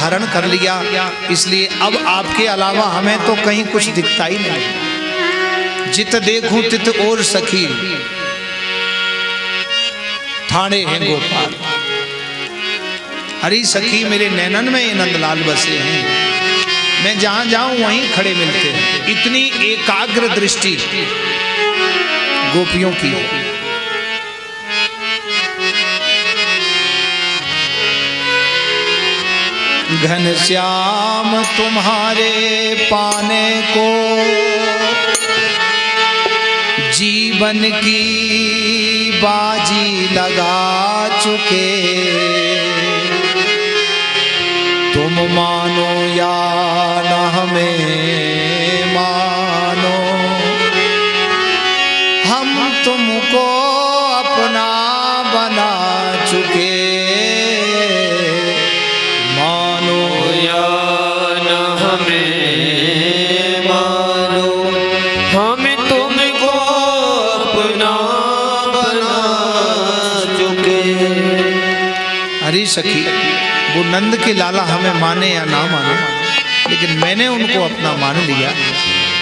हरण कर लिया, इसलिए अब आपके अलावा हमें तो कहीं कुछ दिखता ही नहीं। जित देखूं तित और सखी ठाणे हैं गोपाल। हरी सखी मेरे नैनन में नंदलाल बसे हैं, मैं जहां जाऊं वहीं खड़े मिलते हैं। इतनी एकाग्र दृष्टि गोपियों की। घनश्याम तुम्हारे पाने को जीवन की बाजी लगा चुके, तुम मानो या न हमें मानो, हम तुमको अपना बना चुके, मानो या न हमें मानो, हम तुमको अपना बना चुके। हरी सखी, वो नंद के लाला हमें माने या ना माने, लेकिन मैंने उनको अपना मान लिया,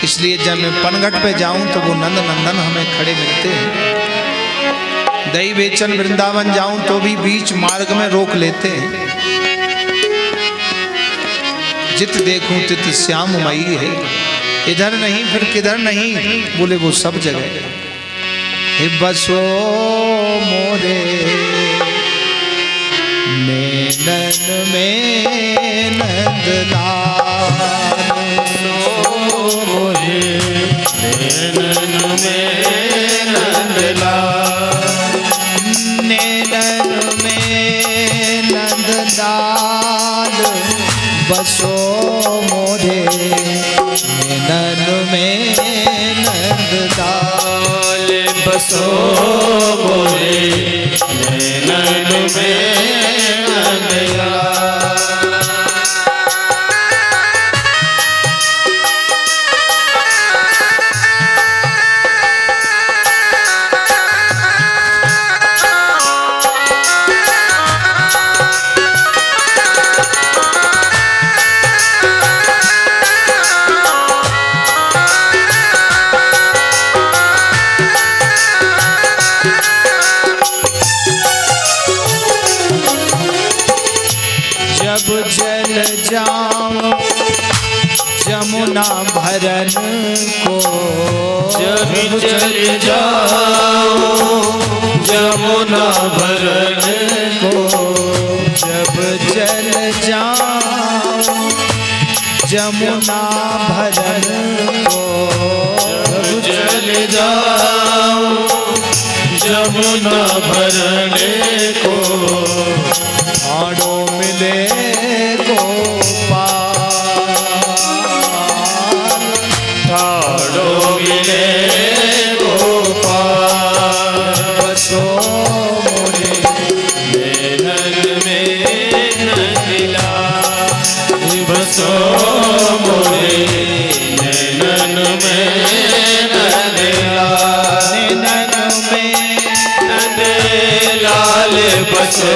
इसलिए जब मैं पनघट पे जाऊं तो वो नंद नंदन हमें खड़े मिलते हैं। दही बेचन वृंदावन जाऊं तो भी बीच मार्ग में रोक लेते हैं। जित देखूं तित श्याम मई है, इधर नहीं फिर किधर नहीं, बोले वो सब जगह। हे बसो मोरे नैनन में नंदलाल, मोरे नैनन में नंदलाल, नैनन में नंदलाल, बसो मोरे नैनन में नंदलाल, बसो मोरे नैनन में नंदलाल। जब जल जाऊं जमुना भरन को, जब जल जाऊं जमुना भरन को, जब जल जाऊं जमुना भरन को, जब जल जाऊं जमुना भरन को, ठाणों मिले गोपाल, ठाणों मिले गोपाल, बसो मोरे नैनन में नंदलाल, बसो मोरे नैनन में नंदलाल, नैनन में नंदलाल, बसो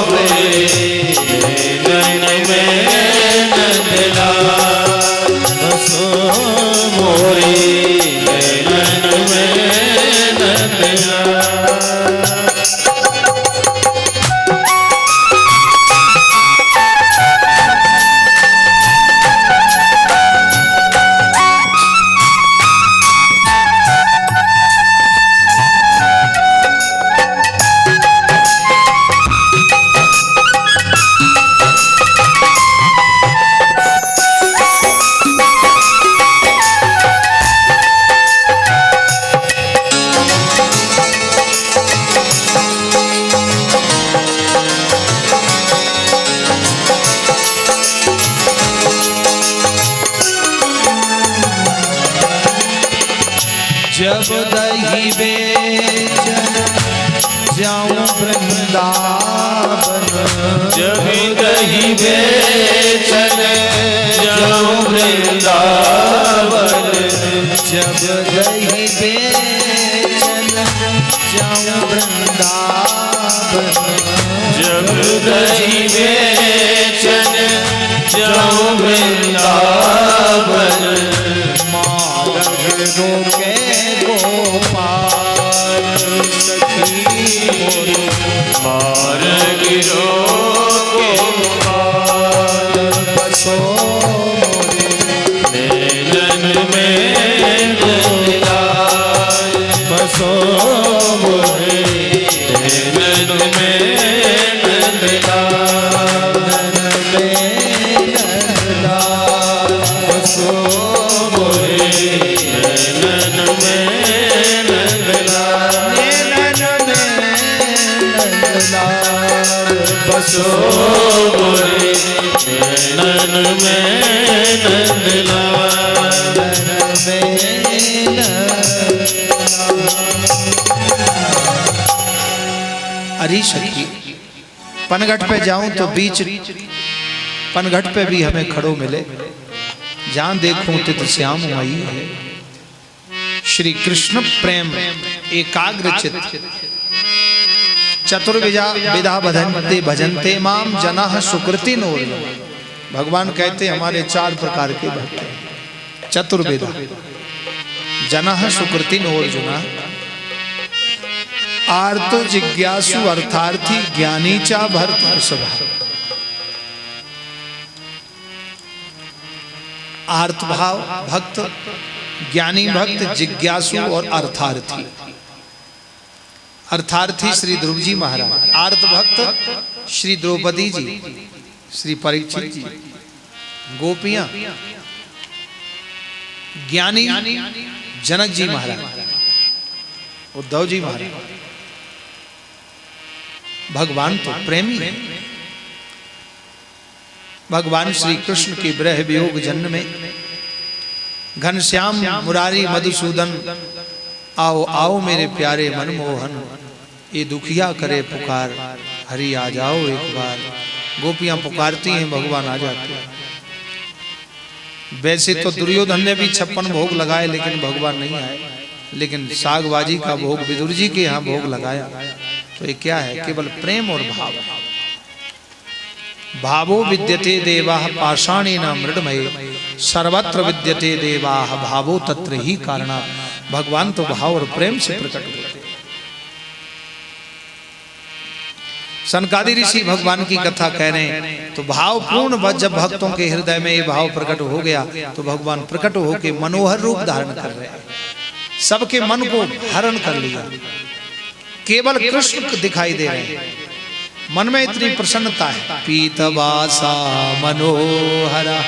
मोरे नैनन में नंदलाल, बसो मोरे नैनन में नंदलाल। जब दही बेचन जाऊं वृंदावन, जब दही बेचन जाऊं वृंदावन, जब दही बेचन जाऊं वृंदावन, जब दही बेचन सोए नैनन में नंदलाल अरे सखी पनघट पे जाऊं तो बीच पनघट पे भी हमें खड़ो मिले, जहां देखूं तित श्याम मई है। श्री कृष्ण प्रेम एकाग्र चित्त चतुर्विधा विधा भजन्ते भजन्ते माम जनाः सुकृति नोर। भगवान कहते हमारे 4 प्रकार के भक्त हैं। चतुर्विधा जनाः सुकृति नोर जुना, आर्तो जिज्ञासु अर्थार्थी ज्ञानी चा भरत सभा। आर्त भाव भक्त, ज्ञानी भक्त, जिज्ञासु और अर्थार्थी। अर्थार्थी श्री ध्रुव जी महाराज, आर्त भक्त श्री द्रौपदी जी, श्री परीक्षित जी, गोपियां, ज्ञानी जनक जी महाराज, उद्धव जी महाराज। भगवान तो प्रेमी है। भगवान श्री कृष्ण के विरह वियोग जन्म में घनश्याम मुरारी मधुसूदन आओ आओ मेरे प्यारे मनमोहन, ये दुखिया करे पुकार, हरि आ जाओ एक बार। गोपियां पुकारती हैं, भगवान आ जाते हैं। वैसे तो दुर्योधन ने भी 56 भोग लगाए लेकिन भगवान नहीं आए, लेकिन सागबाजी का भोग विदुर जी के यहाँ भोग लगाया। तो ये क्या है? केवल प्रेम और भाव। भावो विद्यते देवाः पाषाणेन मृडमये, सर्वत्र विद्यते देवाः भावो तत्र ही कारणात्। भगवान तो भाव और प्रेम से प्रकट होते हैं। सनकादि ऋषि भगवान की कथा कह रहे हैं, तो भावपूर्ण जब भक्तों के हृदय में ये भाव प्रकट हो गया तो भगवान प्रकट होकर मनोहर रूप धारण कर रहे हैं। सबके मन को हरण कर लिया, केवल कृष्ण दिखाई दे रहे हैं। मन में इतनी प्रसन्नता है। पीतवासा मनोहरा,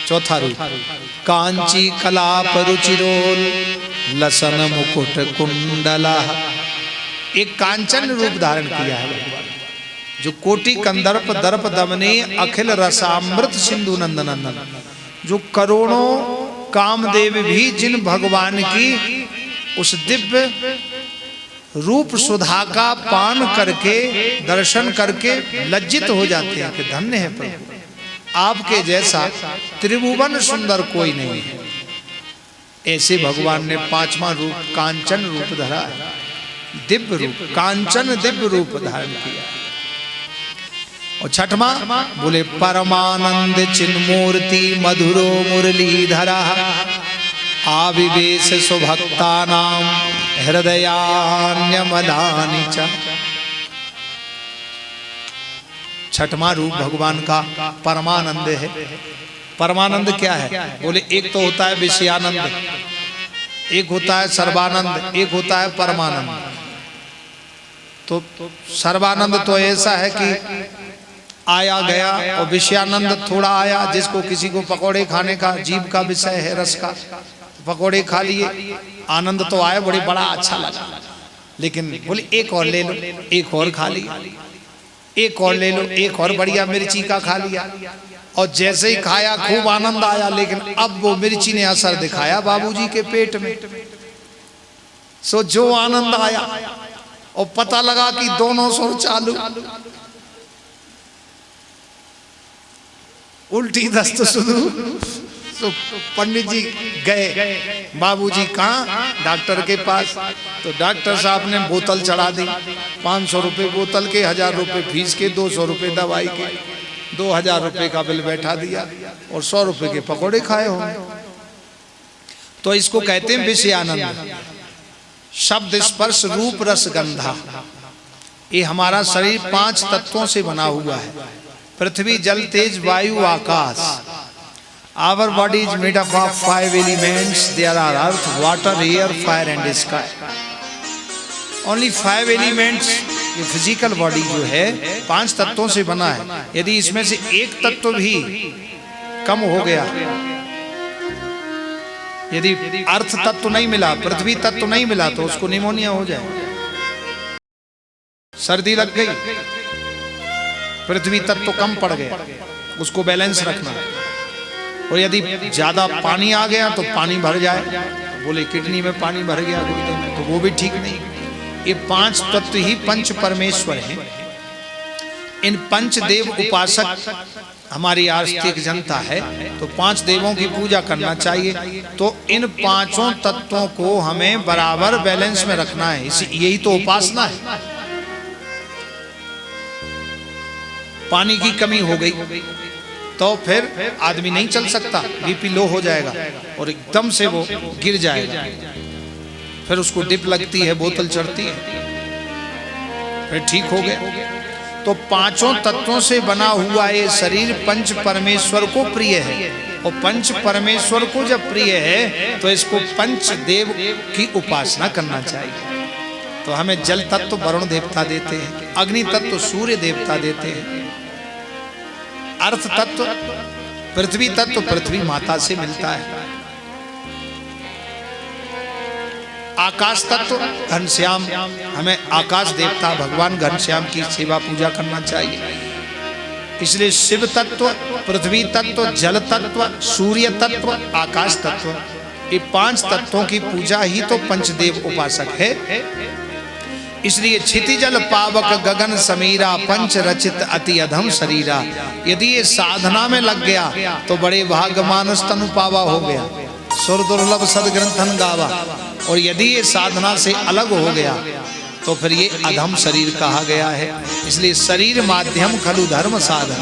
चौथा रूप कांची कलाप रुचिरोल लसन मुकुट कुंडला। एक कांचन रूप धारण किया है भगवान, जो कोटि कंदर्प दर्प दमने अखिल रसामृत सिंधु नंदनंदन। जो करोड़ों कामदेव भी जिन भगवान की उस दिव्य रूप सुधा का पान करके दर्शन करके लज्जित हो जाते हैं कि धन्य है प्रभु, आपके जैसा त्रिभुवन सुंदर कोई नहीं है। ऐसे भगवान ने 5वां रूप कांचन रूप धरा है, दिव्य रूप, कांचन दिव्य रूप धारण किया। और 6वां बोले परमानंद चिन्मूर्ति मधुरो मुरलीधरा, आविवेश सुभक्तानां हृदयान्यमलानि च। 6वां रूप भगवान का परमानंद है। परमानंद क्या है? बोले एक तो होता है विषयानंद, एक होता है सर्वानंद, एक होता है परमानंद। तो सर्वानंद तो ऐसा है कि आया गया, और विषयानंद थोड़ा आया, जिसको किसी को पकौड़े खाने का जीभ का विषय है, रस का, पकौड़े खा लिए, आनंद तो आया, बड़े बड़ा अच्छा लगा, लेकिन बोले एक और ले लो, एक और खा लिया, एक और ले लो, एक और बढ़िया मिर्ची का खा लिया। और जैसे ही खाया खूब आनंद आया, लेकिन अब वो मिर्ची ने असर दिखाया बाबूजी के पेट में। सो जो आनंद आया और पता लगा कि दोनों सुर चालू, उल्टी दस्त शुरू। तो पंडित जी गए, बाबूजी कहाँ? डॉक्टर के पास। तो डॉक्टर साहब ने बोतल चढ़ा दी, 500 रुपये बोतल के, 1000 रुपये फीस के, 200 रुपये दवाई के, 2000 रुपये का बिल बैठा दिया, और 100 रुपये के पकौड़े खाए होंगे। तो इसको कहते हैं विषयानंद। शब्द स्पर्श रूप रस गंधा। ये हमारा शरीर 5 तत्वों से बना हुआ है, पृथ्वी जल तेज वायु आकाश। Our body is made up of 5 elements. There are earth, water, air, fire and sky. Only 5 elements. ये फिजिकल बॉडी जो है 5 तत्वों से बना है। यदि इसमें से एक तत्व भी कम हो गया, यदि अर्थ तत्व नहीं मिला, पृथ्वी तत्व नहीं मिला, तो उसको निमोनिया हो जाए, सर्दी लग गई। पृथ्वी तत्व कम पड़ गया, उसको बैलेंस रखना। और यदि ज्यादा पानी आ गया तो पानी भर जाए, बोले किडनी में पानी भर गया गुरुदेव में, तो वो भी ठीक नहीं। ये 5 तत्व ही पंच परमेश्वर हैं। इन पंच देव उपासक हमारी आस्तिक जनता है, तो 5 देवों की पूजा करना चाहिए। तो इन 5 तत्वों को हमें बराबर बैलेंस में रखना है, यही तो उपासना है। पानी की कमी हो गई तो फिर आदमी नहीं चल सकता, बीपी लो हो जाएगा और एकदम से वो गिर जाएगा, फिर उसको डिप लगती है, बोतल चढ़ती है, फिर ठीक हो गया। तो 5 तत्वों से बना हुआ ये शरीर पंच परमेश्वर को प्रिय है, और पंच परमेश्वर को जब प्रिय है तो इसको पंच देव की उपासना करना चाहिए। तो हमें जल तत्व वरुण देवता देते हैं, अग्नि तत्व सूर्य देवता देते हैं, अर्थ तत्व पृथ्वी तत्व पृथ्वी माता से मिलता है, आकाश तत्व घनश्याम, हमें आकाश देवता भगवान घनश्याम की सेवा पूजा करना चाहिए। इसलिए शिव तत्व, पृथ्वी तत्व, जल तत्व, सूर्य तत्व, आकाश तत्व, ये 5 तत्वों की पूजा ही तो पंचदेव उपासक है। इसलिए क्षितिजल पावक गगन समीरा पंच रचित अति अधम शरीरा, यदि ये साधना में लग गया तो बड़े भाग मानस तनु पावा हो गया, सुर दुर्लभ सदग्रंथन गावा। और यदि ये साधना से अलग हो गया तो फिर ये अधम शरीर कहा गया है। इसलिए शरीर माध्यम खलु धर्म साधन,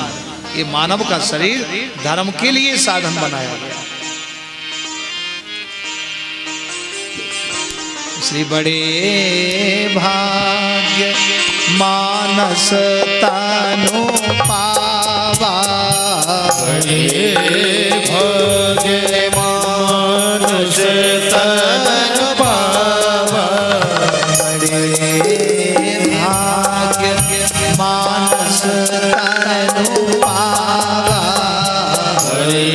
ये मानव का शरीर धर्म के लिए साधन बनाया गया। श्री बड़े भाग्य मानस तनु पावा, बड़े भाग्य मानस तनु पावा, बड़े भाग्य मानस तनु पावा, बड़े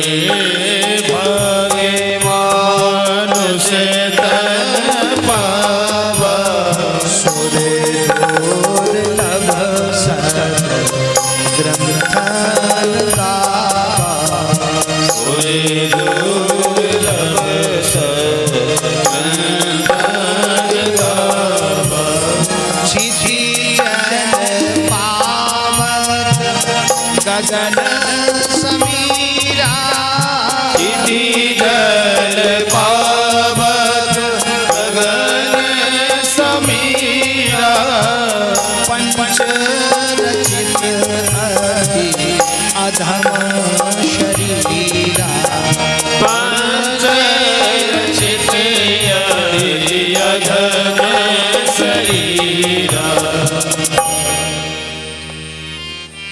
भाग्य मानस तनु पावा, सुरे दुर्लभ सत ग्रंथन गावा, सुरे दुर्लभ सत्संग गावा, क्षितिजल पावक गगन समीरा, क्षितिजल पावक गगन समीरा, पंच रचित अति अधम शरीरा, पंच रचित अति अधम शरीरा।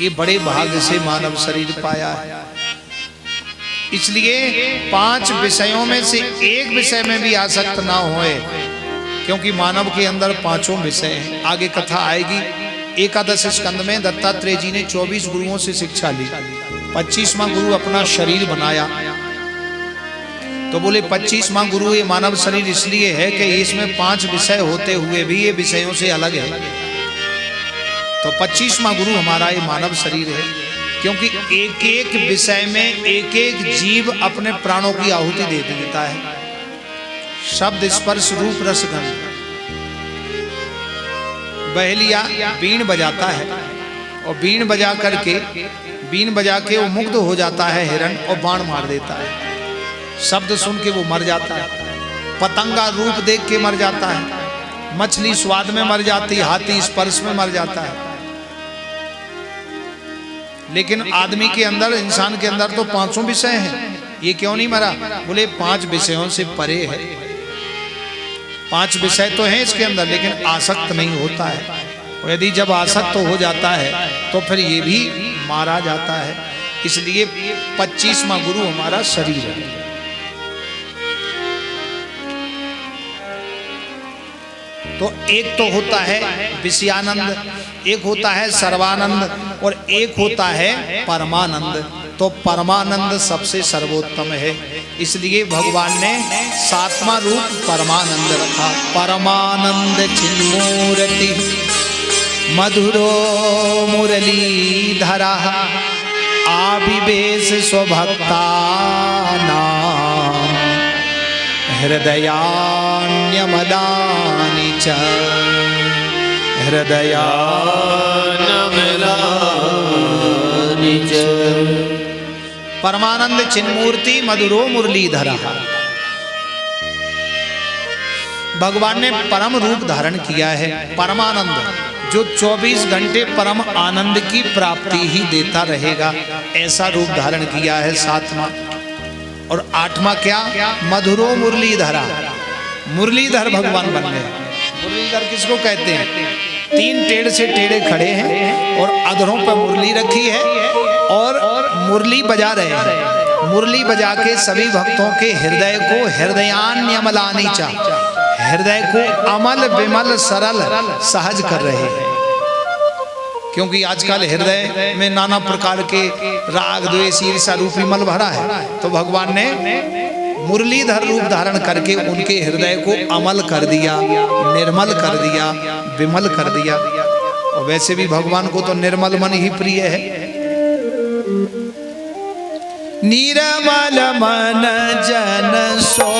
ये बड़े भाग्य से मानव शरीर पाया है। इसलिए 5 विषयों में से एक विषय में भी आसक्त ना होए, क्योंकि मानव के अंदर 5 विषय हैं। आगे कथा आएगी। एकादश स्कंद में दत्तात्रेय जी ने 24 गुरुओं से शिक्षा ली, 25वां गुरु अपना शरीर बनाया। तो बोले 25वां गुरु ये मानव शरीर इसलिए है कि इसमें 5 विषय होते हुए भी ये विषयों से अलग है। तो 25वां गुरु हमारा ये मानव शरीर है, क्योंकि एक एक विषय में एक एक जीव अपने प्राणों की आहुति दे देता है। शब्द स्पर्श रूप रस गंध। बहेलिया बीन बजाता है और बीन बजा के वो मुग्ध हो जाता है हिरण, और बाण मार देता है। शब्द सुन के वो मर जाता है। पतंगा रूप देख के मर जाता है, मछली स्वाद में मर जाती, हाथी स्पर्श में मर जाता है। लेकिन आदमी के अंदर, इंसान के अंदर तो 5 विषय हैं। ये क्यों नहीं मरा? बोले 5 विषयों से परे है। 5 विषय तो हैं इसके अंदर, लेकिन आसक्त नहीं होता है। और यदि जब आसक्त हो जाता है तो फिर ये भी मारा जाता है। इसलिए 25वां गुरु हमारा शरीर है। तो एक तो होता है विषयानंद, एक होता है सर्वानंद, और एक होता है परमानंद। तो परमानंद सबसे सर्वोत्तम है, इसलिए भगवान ने 7वां रूप परमानंद रखा। परमानंद चिन्मूर्ति मधुरो मुरलीधरा आविवेश स्वभक्तानां हृदयान्यमलानि च हृदयान्यमलानि च। परमानंद चिन्मूर्ति मधुरो मुरलीधरा, भगवान ने परम रूप धारण किया है। परमानंद जो 24 घंटे परम आनंद की प्राप्ति ही देता रहेगा, ऐसा रूप धारण किया है 7वां। और 8वां क्या? मधुरो मुरलीधरा, मुरलीधर भगवान बन गए। मुरलीधर किसको कहते हैं? 3 टेढ़ से टेढ़े खड़े हैं और अधरों पर मुरली रखी है और मुरली बजा रहे हैं। मुरली बजा के सभी भक्तों के हृदय को हृदयान्यमलानि च, हृदय को अमल विमल सरल सहज कर रहे हैं। क्योंकि आजकल हृदय में नाना प्रकार के राग द्वेष ईर्ष्या रूपी मल भरा है, तो भगवान ने मुरलीधर रूप धारण करके उनके हृदय को अमल कर दिया, निर्मल कर दिया, विमल कर दिया। और वैसे भी भगवान को तो निर्मल मन ही प्रिय है। निर्मल मन जन सो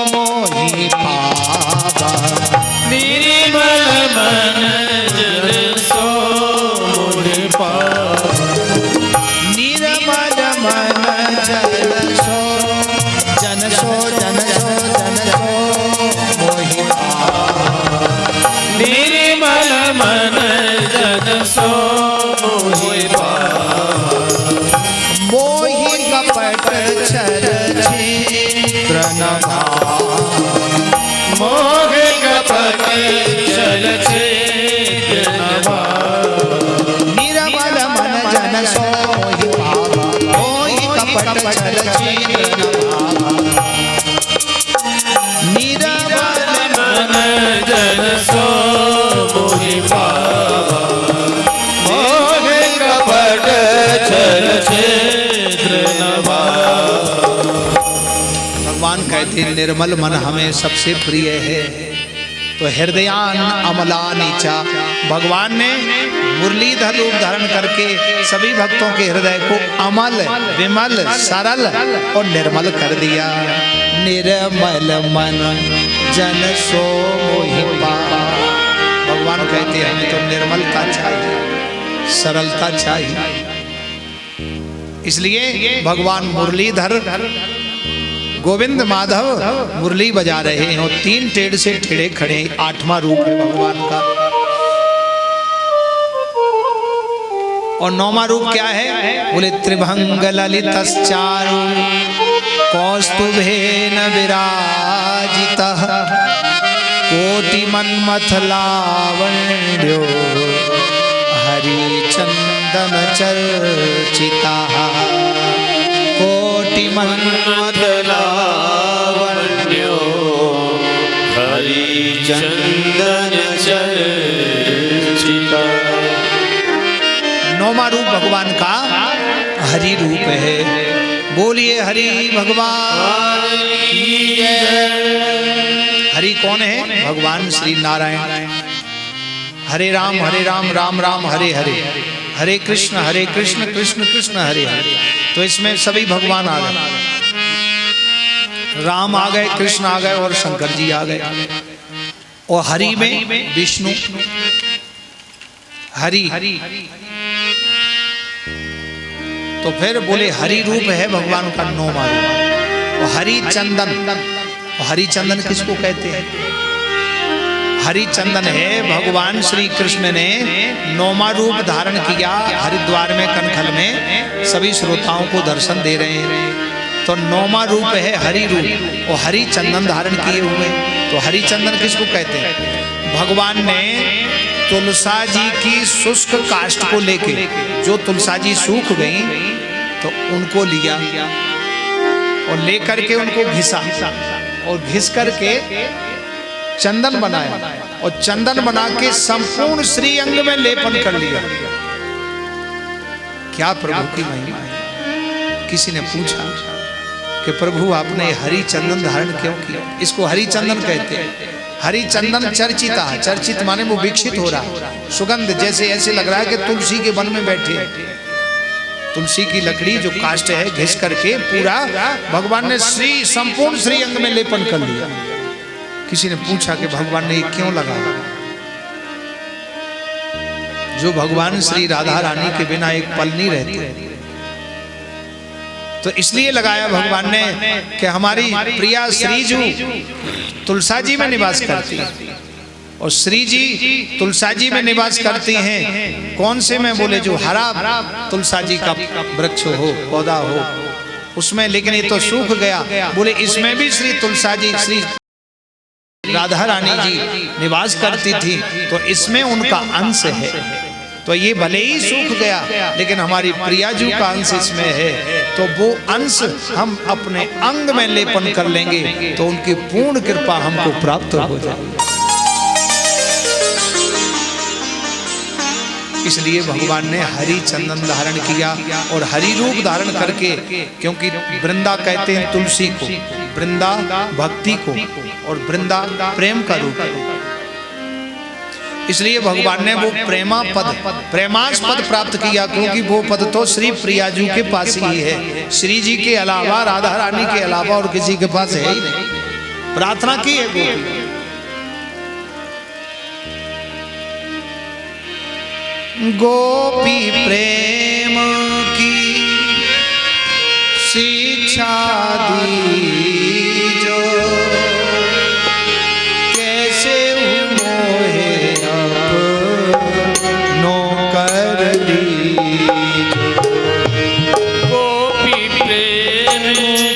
मोहि पावा, निर्मल मन जन सो मोहि पावा, निर्मल मन जन सो जन सो जन सो जन सो मोहि पावा, निर्मल मन जन सो मोहि पावा, मोहि कपट छल छिद्र न भावा, मोह कपट छल छिद्र न भावा, निर्मल मन जन सो मोहि पावा, मोहि कपट छल छिद्र न भावा, निर्मल मन जन सो मोहि पावा, मोह कपट छल छिद्र न भावा। भगवान कहते हैं निर्मल मन हमें सबसे प्रिय है। तो हृदयान अमलानि च, भगवान ने मुरलीधर रूप धारण करके सभी भक्तों के हृदय को अमल विमल सरल और निर्मल कर दिया। निर्मल मन जन सो मोहि पावा, भगवान कहते हैं हमें तो निर्मलता चाहिए, सरलता चाहिए। इसलिए भगवान मुरलीधर गोविंद माधव मुरली बजा रहे हैं और 3 टेढ़ से टेढ़े खड़े। 8वां रूप है भगवान का। और 9वां रूप क्या है? बोले त्रिभंग ललितश्चारु कौस्तुभेन विराजितः कोटि मन्मथ लावण्यो हरिचंदन चर्चितः, कोटि मन्मथ लावण्यो हरिचंदन चर्चितः। 9वां रूप भगवान का हरि रूप है। बोलिए हरि भगवान की जय। हरि कौन है? भगवान श्री नारायण। हरे राम राम राम हरे हरे, हरे कृष्ण कृष्ण कृष्ण हरे हरे। तो इसमें सभी भगवान आ गए, राम आ गए, कृष्ण आ गए और शंकर जी आ गए। और हरि में विष्णु, हरि। तो फिर बोले हरि रूप है भगवान का 9वां रूप। और हरि चंदन, हरि चंदन किसको कहते हैं? हरि चंदन है भगवान श्री कृष्ण ने 9वां रूप धारण किया हरिद्वार में कनखल में, सभी श्रोताओं को दर्शन दे रहे हैं। तो 9वां रूप है हरि रूप और हरि चंदन धारण किए हुए। तो हरि चंदन किसको कहते हैं? भगवान ने तुलसा जी की शुष्क काष्ठ को लेके, जो तुलसा जी सूख गई तो उनको लिया और लेकर के उनको घिसा और घिस करके चंदन बनाया और चंदन बना के संपूर्ण श्री अंग में लेपन कर लिया। क्या प्रभु की महिमा है। किसी ने पूछा कि प्रभु आपने हरि चंदन धारण क्यों किया? इसको हरि चंदन कहते हैं। हरि चंदन चर्चिता, चर्चित माने वो विकसित हो रहा है, सुगंध जैसे ऐसे लग रहा है कि तुलसी के वन में बैठे। तुलसी की लकड़ी जो काष्ठ है घिस करके पूरा भगवान ने श्री संपूर्ण श्री अंग में लेपन कर लिया। किसी ने पूछा कि भगवान ने ये क्यों लगाया? जो भगवान श्री राधा रानी के बिना एक पल नहीं रहते, तो इसलिए लगाया भगवान ने कि हमारी प्रिया श्रीजू तुलसा जी में निवास करती है, और श्री जी तुलसा जी में निवास करती हैं। कौन से में? बोले जो हरा तुलसा जी का वृक्ष हो, पौधा हो उसमें, लेकिन ये तो सूख गया। बोले इसमें भी श्री तुलसा जी श्री राधा रानी जी निवास करती थी, तो इसमें उनका अंश है। तो ये भले ही सूख गया, लेकिन हमारी प्रियाजू का अंश इसमें है, तो वो अंश हम अपने अंग में लेपन कर लेंगे तो उनकी पूर्ण कृपा हमको प्राप्त हो जाएगी। इसलिए भगवान ने हरि चंदन धारण किया और हरि रूप धारण करके, क्योंकि वृंदा कहते हैं तुलसी को, वृंदा भक्ति को, और वृंदा प्रेम का रूप है। इसलिए भगवान ने वो प्रेमा पद, प्रेमास पद प्राप्त किया, क्योंकि वो पद तो श्री प्रियाजू के पास ही है। श्री जी के अलावा, राधा रानी के अलावा और किसी के पास है ही नहीं। प्रार्थना की है गोपी। गोपी प्रेम की शिक्षा दी जो, कैसे मोहे अपनो कर दी। गोपी प्रेम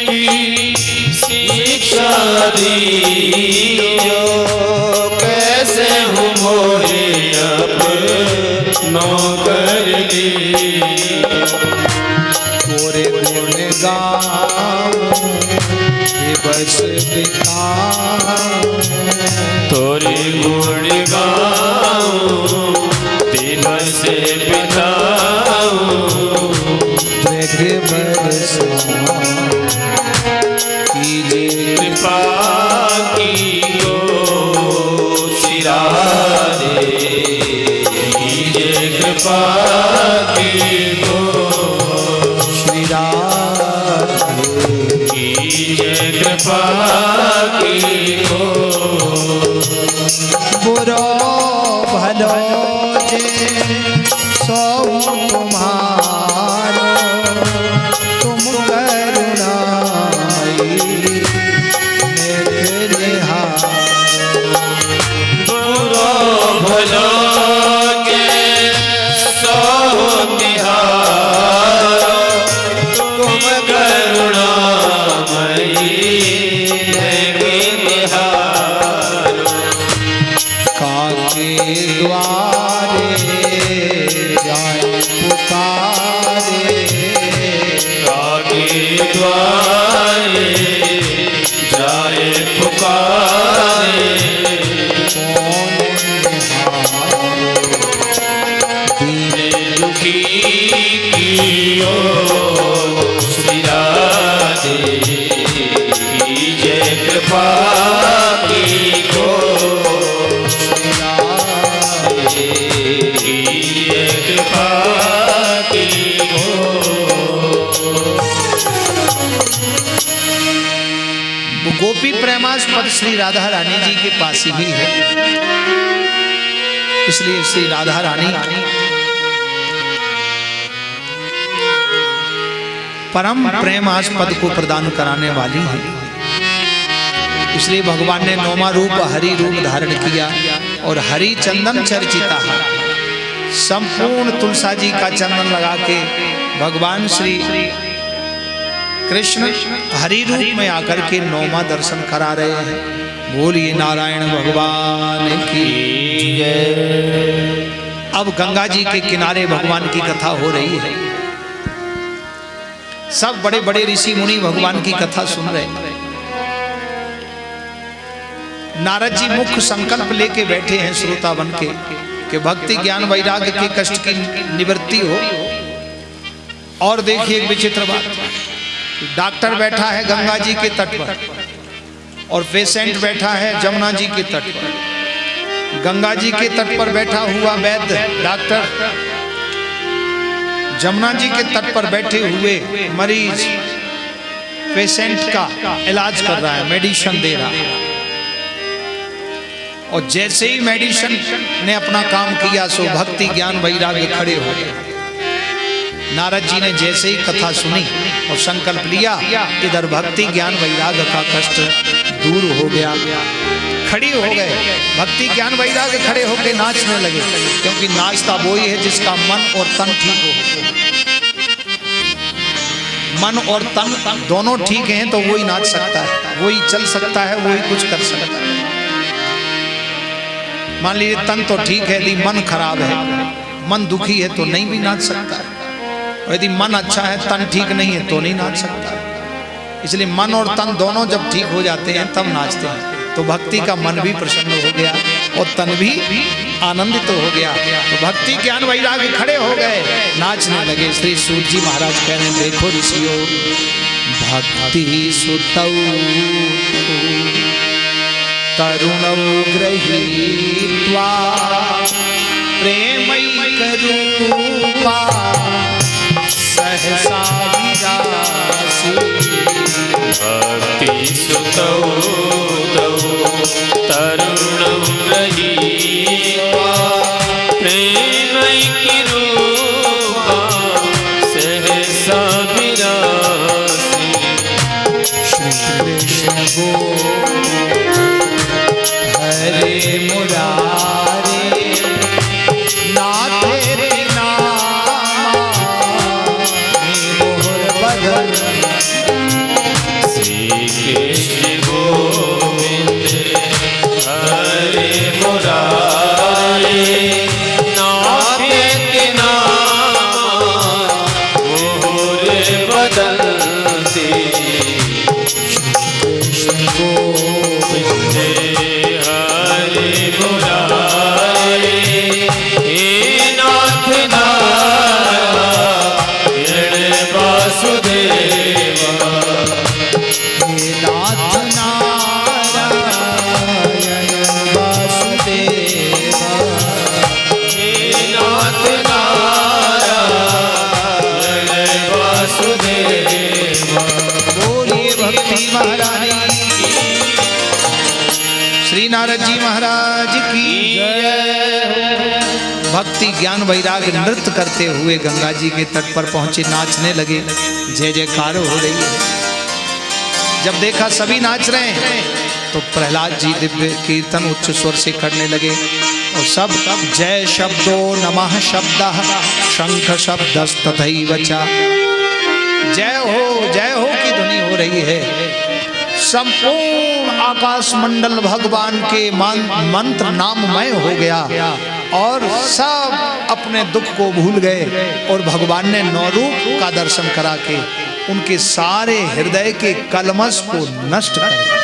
की शिक्षा दी जो, कैसे मोहे नौकर दी। तोरे गुण गाऊं दिवस बिताऊं, तोरे गुण गाऊं दिवस बिताऊं, मृग बरसाऊं कीजिए कृपा की गो श्री राधे, कृपा की गो श्री राधे, कृपा की गो। बुरो भलो जे सो तुम्हारो, तुम करुणामयी नेत्र निहारो। बुरो भलो द्वारे जाए पुकारे, काके द्वारे जाए पुकारे, कौन दीने दुखी कियो श्री राधे, कीजिए कृपा की गो कृपा की गो। गोपी प्रेमास्पद श्री राधा रानी जी के पास ही है। इसलिए श्री राधा रानी परम प्रेमास्पद को प्रदान कराने वाली है। इसलिए भगवान ने नौमा रूप हरि रूप धारण किया और हरि चंदन चर्चिता है। संपूर्ण तुलसा जी का चंदन लगा के भगवान श्री कृष्ण हरि रूप में आकर के नौमा दर्शन करा रहे हैं। बोलिए नारायण भगवान की जय। अब गंगा जी के किनारे भगवान की कथा हो रही है। सब बड़े बड़े ऋषि मुनि भगवान की कथा सुन रहे हैं। नारद जी मुख्य संकल्प लेके बैठे हैं श्रोता बन के कि भक्ति ज्ञान वैराग्य के कष्ट की निवृत्ति हो। और देखिए एक विचित्र बात, डॉक्टर बैठा है गंगा जी के तट पर और पेशेंट बैठा है जमुना जी के तट पर, गंगा जी के तट पर बैठा हुआ वैद्य डॉक्टर जमुना जी के तट पर बैठे हुए मरीज पेशेंट का इलाज कर रहा है, मेडिसिन दे रहा है। और जैसे ही मेडिसिन ने अपना काम किया सो भक्ति ज्ञान वैराग्य खड़े हो गए। नारद जी ने जैसे ही कथा सुनी और संकल्प लिया, इधर भक्ति ज्ञान वैराग्य का कष्ट दूर हो गया। खड़ी हो गए, भक्ति ज्ञान वैराग्य खड़े होकर नाचने लगे, क्योंकि नाचता वो ही है जिसका मन और तन ठीक हो। मन और तन दोनों ठीक हैं तो वही नाच सकता है, वही चल सकता है, वही कुछ कर सकता है। मान लीजिए तन तो ठीक है, यदि मन खराब है, मन दुखी है तो नहीं भी नाच सकता है, और यदि मन अच्छा है तन ठीक नहीं है तो नहीं नाच सकता है। इसलिए मन और तन दोनों जब ठीक हो जाते हैं तब नाचते हैं। तो भक्ति का मन भी प्रसन्न हो गया और तन भी आनंदित हो गया। तो भक्ति ज्ञान वैराग्य खड़े हो गए, नाचने लगे। श्री सूत जी महाराज कह रहे हैं, देखो ऋषियों, भक्ति सुतौ तरुणौ गृहीत्वा प्रेमैकरूपा सहसा विरासी। भक्ति सुतौ तरुणं गृहीत्वा प्रेमैकरूपा सहसा विरासी। श्री कृष्ण गो हरे मुरारे नाथे मोहर बदल। श्री कृष्ण गोविंद हरे मुरारे नाथे मोहर बदल से। कृष्ण गोविंद हरे मुरारे हे नाथ नारायण वासुदेवा। हे नाथ नारायण वासुदेवा। हे नाथ नारायण वासुदेवा। बोलिए भक्ति महारानी की। श्री नारद जी महाराज की भक्ति ज्ञान वैराग्य नृत्य करते हुए गंगा जी के तट पर पहुंचे, नाचने लगे। जय जयकार हो रही है। जब देखा सभी नाच रहे हैं तो प्रहलाद जी दिव्य कीर्तन उच्च स्वर से करने लगे और सब जय शब्दो नमः शब्दः शंख शब्दस्तथैव च। जय हो की ध्वनि हो रही है। संपूर्ण आकाश मंडल भगवान के मंत्र नाममय हो गया और सब अपने दुख को भूल गए और भगवान ने नौ रूप का दर्शन करा के उनके सारे हृदय के कलमश को नष्ट कर दिया।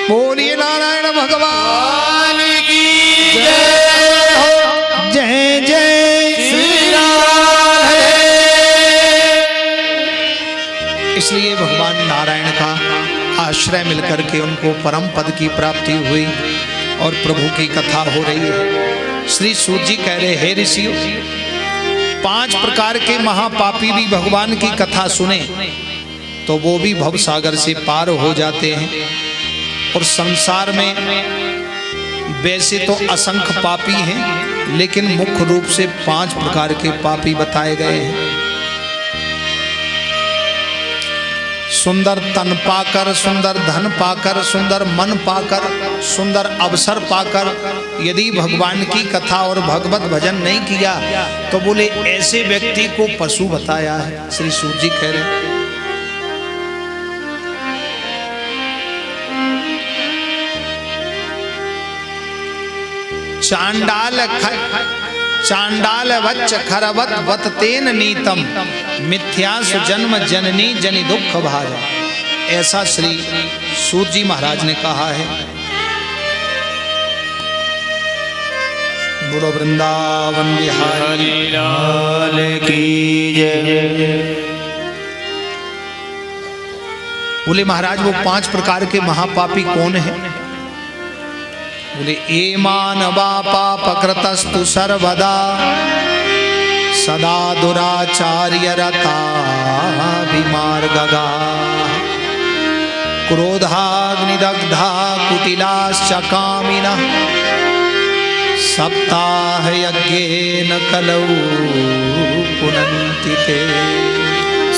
बोलिए नारायण भगवान की जय हो। जय जय श्री राधे। इसलिए भगवान नारायण का आश्रय मिलकर के उनको परम पद की प्राप्ति हुई और प्रभु की कथा हो रही है। श्री सूत जी कह रहे, हे ऋषियों, 5 प्रकार के महापापी भी भगवान की कथा सुने तो वो भी भव सागर से पार हो जाते हैं। और संसार में वैसे तो असंख्य पापी हैं, लेकिन मुख्य रूप से 5 प्रकार के पापी बताए गए हैं। सुंदर तन पाकर, सुंदर धन पाकर, सुंदर मन पाकर, सुंदर अवसर पाकर यदि भगवान की कथा और भगवत भजन नहीं किया तो बोले ऐसे व्यक्ति को पशु बताया है। श्री सूत जी कह रहे हैं, चांडाल वच्च खरवत वत तेन नीतम मिथ्यासु जन्म जननी जनि दुख भाजा। ऐसा श्री सूत जी महाराज ने कहा है। बोलो वृंदावन बिहारी लाल की जय। बोले महाराज वो 5 प्रकार के महापापी कौन है? बोले ए मानवा पापकृतस्तु सर्वदा सदा दुराचार्य रता विमार्गगा क्रोधाग्निदग्धा कुटिलाश्च कामिनः सप्ताह यज्ञेन कलौ पुनन्ति ते।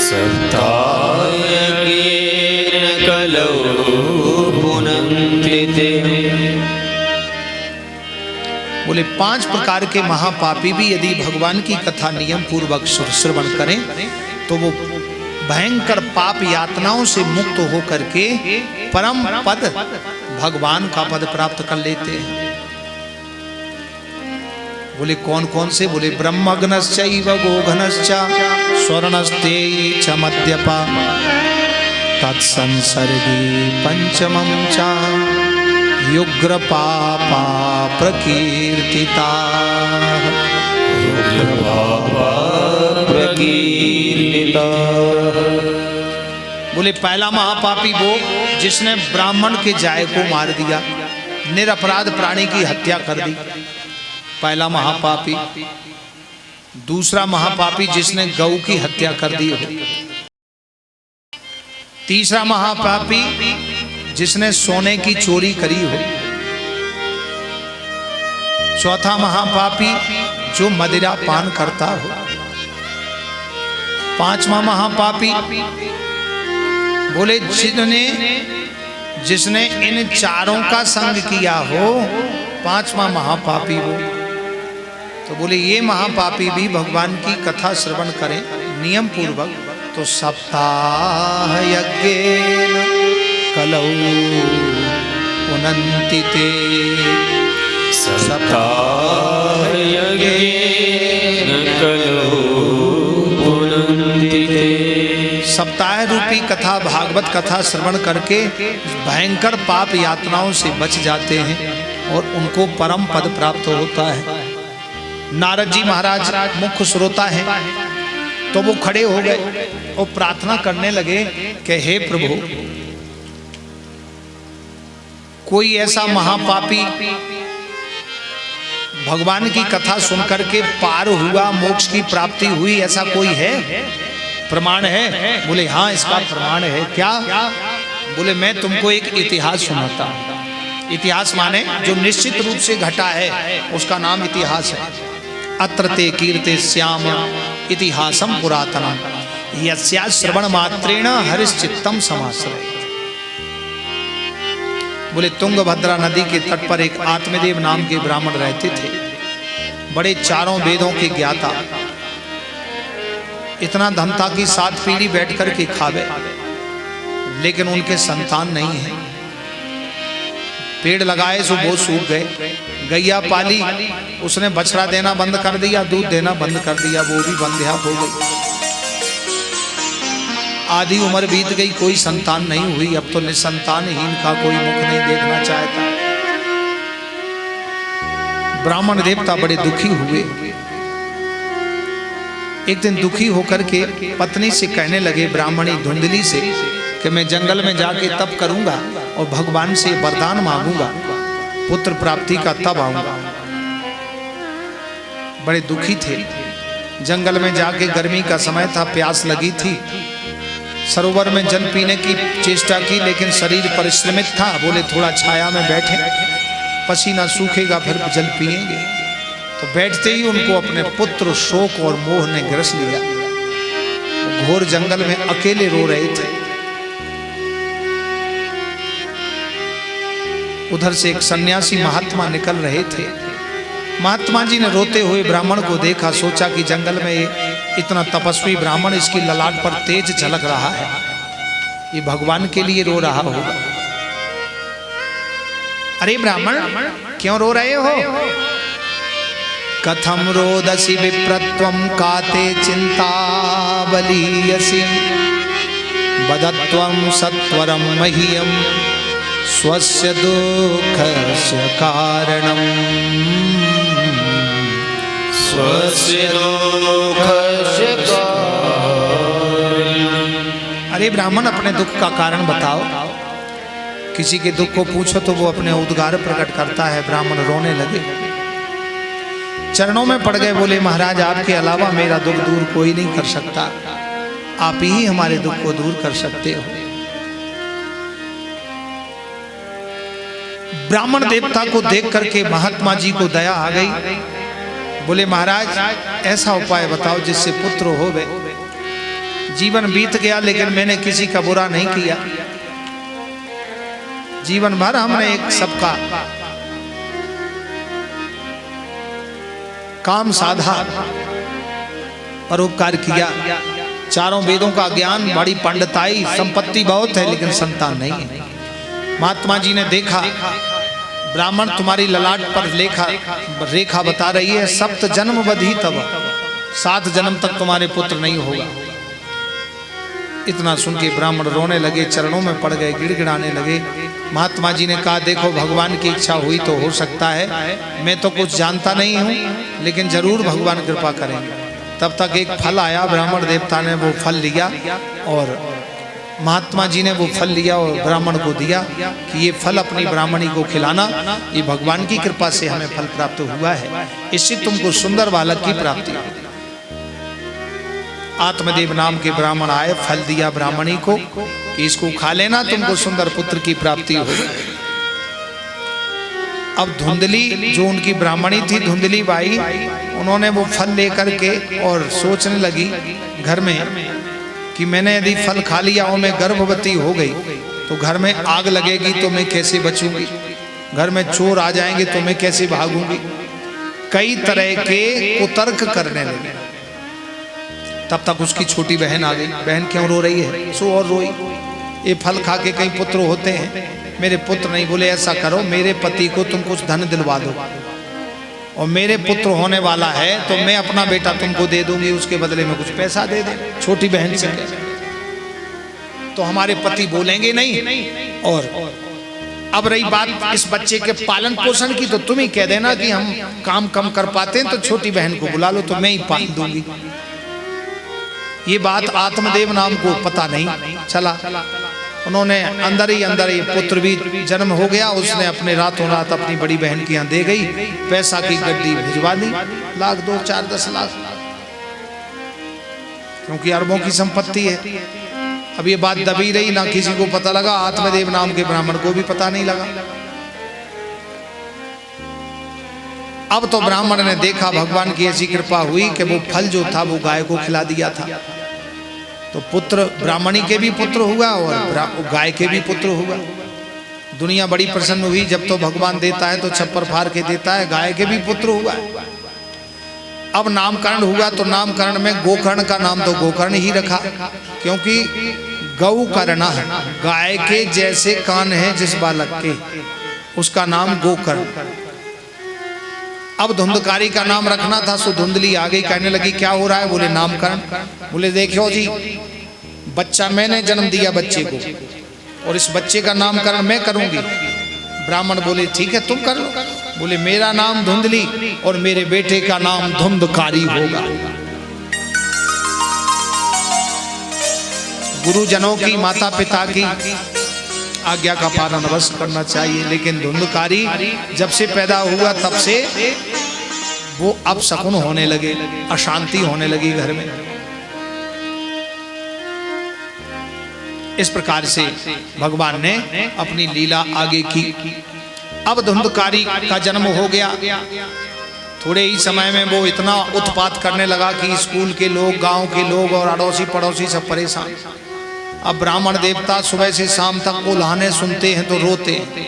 सप्ताह यज्ञेन कलौ पुनन्ति ते। बोले 5 प्रकार के महापापी भी यदि भगवान की कथा नियम पूर्वक श्रवण करें तो वो भयंकर पाप यातनाओं से मुक्त होकर के परम पद भगवान का पद प्राप्त कर लेते हैं। बोले कौन कौन से? बोले ब्रह्मघ्नश्चैव गोघ्नश्च स्वर्णस्ते च मद्यपा तत्संसर्गी पंचमं च युग्र पापा प्रकीर्तिता। बोले पहला महापापी वो जिसने ब्राह्मण के जाय को मार दिया, निरपराध प्राणी की हत्या कर दी, पहला महापापी। दूसरा महापापी जिसने गौ की हत्या कर दी हो। तीसरा महापापी जिसने सोने की चोरी करी हो। चौथा महापापी जो मदिरा पान करता हो। पांचवा महापापी बोले जिसने इन चारों का संग किया हो, पांचवा महापापी वो। तो बोले ये महापापी भी भगवान की कथा श्रवण करें नियम पूर्वक तो सप्ताह यज्ञेन कलौ पुनन्ति ते। सप्ताह यज्ञेन कलौ पुनन्ति ते। सप्ताह रूपी कथा भागवत कथा श्रवण करके भयंकर पाप यातनाओं से बच जाते हैं और उनको परम पद प्राप्त होता है। नारद जी महाराज मुख्य श्रोता हैं, तो वो खड़े हो गए और प्रार्थना करने लगे कि हे प्रभु, कोई ऐसा महापापी भगवान की कथा सुनकर के पार हुआ, मोक्ष की प्राप्ति हुई, ऐसा कोई है? प्रमाण है? बोले हाँ इसका प्रमाण है। क्या? बोले मैं तुमको एक इतिहास सुनाता हूं। इतिहास माने जो निश्चित रूप से घटा है उसका नाम इतिहास है। अत्र ते कीर्ते श्याम इतिहासम पुरातनम यस्या श्रवण मात्रेण हरिश्चित्तम समाश्रयेत्। बोले तुंगभद्रा नदी के तट पर एक आत्मदेव नाम के ब्राह्मण रहते थे, बड़े चारों वेदों के ज्ञाता। इतना धन था कि 7 पीढ़ी बैठ कर के खावे, लेकिन उनके संतान नहीं है। पेड़ लगाए सो वो सूख गए, गैया पाली उसने बछड़ा देना बंद कर दिया, दूध देना बंद कर दिया, वो भी बंध्या हो गई। आधी उम्र बीत गई, कोई संतान नहीं हुई। अब तो निसंतानहीन का कोई मुख नहीं देखना चाहता। ब्राह्मण देवता बड़े दुखी हुए। एक दिन दुखी होकर के पत्नी से कहने लगे, ब्राह्मणी धुंधली से, कि मैं जंगल में जाके तप करूंगा और भगवान से वरदान मांगूंगा, पुत्र प्राप्ति का, तब आऊंगा। बड़े दुखी थे। जंगल में जाके गर्मी का समय था, प्यास लगी थी, सरोवर में जल पीने की चेष्टा की, लेकिन शरीर परिश्रमित था। बोले थोड़ा छाया में बैठे, पसीना सूखेगा फिर जल पिएंगे। तो बैठते ही उनको अपने पुत्र शोक और मोह ने ग्रस लिया। घोर जंगल में अकेले रो रहे थे। उधर से एक सन्यासी महात्मा निकल रहे थे। महात्मा जी ने रोते हुए ब्राह्मण को देखा, सोचा कि जंगल में इतना तपस्वी ब्राह्मण, इसकी ललाट पर तेज झलक रहा है, ये भगवान के लिए रो रहा होगा। अरे ब्राह्मण क्यों रो रहे हो? कथम रोदसी विप्रत्वम काते चिंता बलीयसी बदत्वम सत्वरम मह्यम स्वस्य दुःखस्य कारणम स्वस्य दुःखस्य कारणम। अरे ब्राह्मण, अपने दुख का कारण बताओ। किसी के दुख को पूछो तो वो अपने उद्गार प्रकट करता है। ब्राह्मण रोने लगे, चरणों में पड़ गए, बोले महाराज आपके अलावा मेरा दुख दूर कोई नहीं कर सकता, आप ही हमारे दुख को दूर कर सकते हो। ब्राह्मण देवता को देख करके महात्मा जी को दया आ गई। बोले महाराज ऐसा उपाय बताओ जिससे पुत्र हो गए। जीवन बीत गया लेकिन मैंने किसी का बुरा नहीं किया। जीवन भर हमने एक सबका काम साधा, परोपकार किया। चारों वेदों का ज्ञान, बड़ी पंडिताई, संपत्ति बहुत है लेकिन संतान नहीं है। महात्मा जी ने देखा, ब्राह्मण तुम्हारी ललाट पर रेखा बता रही है, सप्त जन्म बधी तब, 7 जन्म तक तुम्हारे पुत्र नहीं होगा। इतना सुन के ब्राह्मण रोने लगे, चरणों में पड़ गए, गिड़गिड़ाने लगे। महात्मा जी ने कहा देखो भगवान की इच्छा हुई तो हो सकता है, मैं तो कुछ जानता नहीं हूँ लेकिन जरूर भगवान कृपा करेंगे। तब तक एक फल आया, ब्राह्मण देवता ने वो फल लिया और महात्मा जी ने वो फल लिया और ब्राह्मण को दिया कि ये फल अपनी ब्राह्मणी को खिलाना, ये भगवान की कृपा से हमें फल प्राप्त हुआ है, इससे तुमको सुंदर बालक की प्राप्ति। आत्मदेव नाम के ब्राह्मण आए, फल दिया ब्राह्मणी को कि इसको खा लेना, तुमको सुंदर पुत्र की प्राप्ति होगी। अब धुंधली जो उनकी ब्राह्मणी थी, धुंधली बाई, उन्होंने वो फल लेकर के और सोचने लगी घर में कि मैंने यदि फल खा लिया और मैं गर्भवती हो गई तो घर में आग लगेगी तो मैं कैसे बचूंगी, घर में चोर आ जाएंगे तो मैं कैसे भागूंगी। कई तरह के कुतर्क करने लगे। तब तक उसकी छोटी बहन आ गई। बहन क्यों रो रही है? सो और रोई, ये फल खा के कई पुत्र होते हैं, मेरे पुत्र नहीं। बोले ऐसा करो, मेरे पति को तुम कुछ धन दिलवा दो और मेरे पुत्र होने वाला है तो मैं अपना बेटा तुमको दे दूंगी, उसके बदले में कुछ पैसा दे दे। छोटी बहन से तो हमारे पति बोलेंगे नहीं। और अब रही बात इस बच्चे के पालन पोषण की, तो तुम ही कह देना कि हम काम कम कर पाते हैं तो छोटी बहन को बुला लो तो मैं ही पाल दूंगी। ये बात आत्मदेव नाम को पता नहीं चला। उन्होंने अंदर ही पुत्र भी जन्म हो गया। उसने अपने रातों रात अपनी बड़ी बहन के यहाँ दे गई, पैसा की गड्डी भिजवा दी, 1 लाख 2 4 10 लाख, क्योंकि अरबों की संपत्ति है। अब ये बात दबी रही, ना किसी को पता लगा, आत्मदेव नाम के ब्राह्मण को भी पता नहीं लगा। अब तो ब्राह्मण ने देखा भगवान की ऐसी कृपा हुई कि वो फल जो था वो गाय को खिला दिया था, तो पुत्र ब्राह्मणी के भी पुत्र हुआ और गाय के भी पुत्र हुआ। दुनिया बड़ी प्रसन्न हुई। जब तो भगवान देता है तो छप्पर फाड़ के देता है। गाय के भी पुत्र हुआ। अब नामकरण हुआ तो नामकरण में गोकर्ण का नाम तो गोकर्ण ही रखा, क्योंकि गौ कर्ण, गाय के जैसे कान है जिस बालक के, उसका नाम गोकर्ण। अब धुंधकारी का नाम रखना था, सो धुंधली आ गई, कहने लगी क्या हो रहा है? बोले नामकरण। बोले देखो जी, बच्चा मैंने जन्म दिया बच्चे को और इस बच्चे का नामकरण मैं करूंगी। ब्राह्मण बोले ठीक है तुम कर लो। बोले मेरा नाम धुंधली और मेरे बेटे का नाम धुंधकारी होगा। गुरुजनों की, माता पिता की आज्ञा का पालन अवश्य करना चाहिए, लेकिन धुंधकारी जब से पैदा हुआ तब से वो अपशकुन होने लगे, अशांति होने लगी घर में। इस प्रकार से भगवान ने अपनी लीला आगे की। अब धुंधकारी का जन्म हो गया। थोड़े ही समय में वो इतना उत्पात करने लगा कि स्कूल के लोग, गांव के लोग और अड़ोसी पड़ोसी सब परेशान। अब ब्राह्मण देवता सुबह से शाम तक उल्हाने सुनते हैं तो रोते हैं।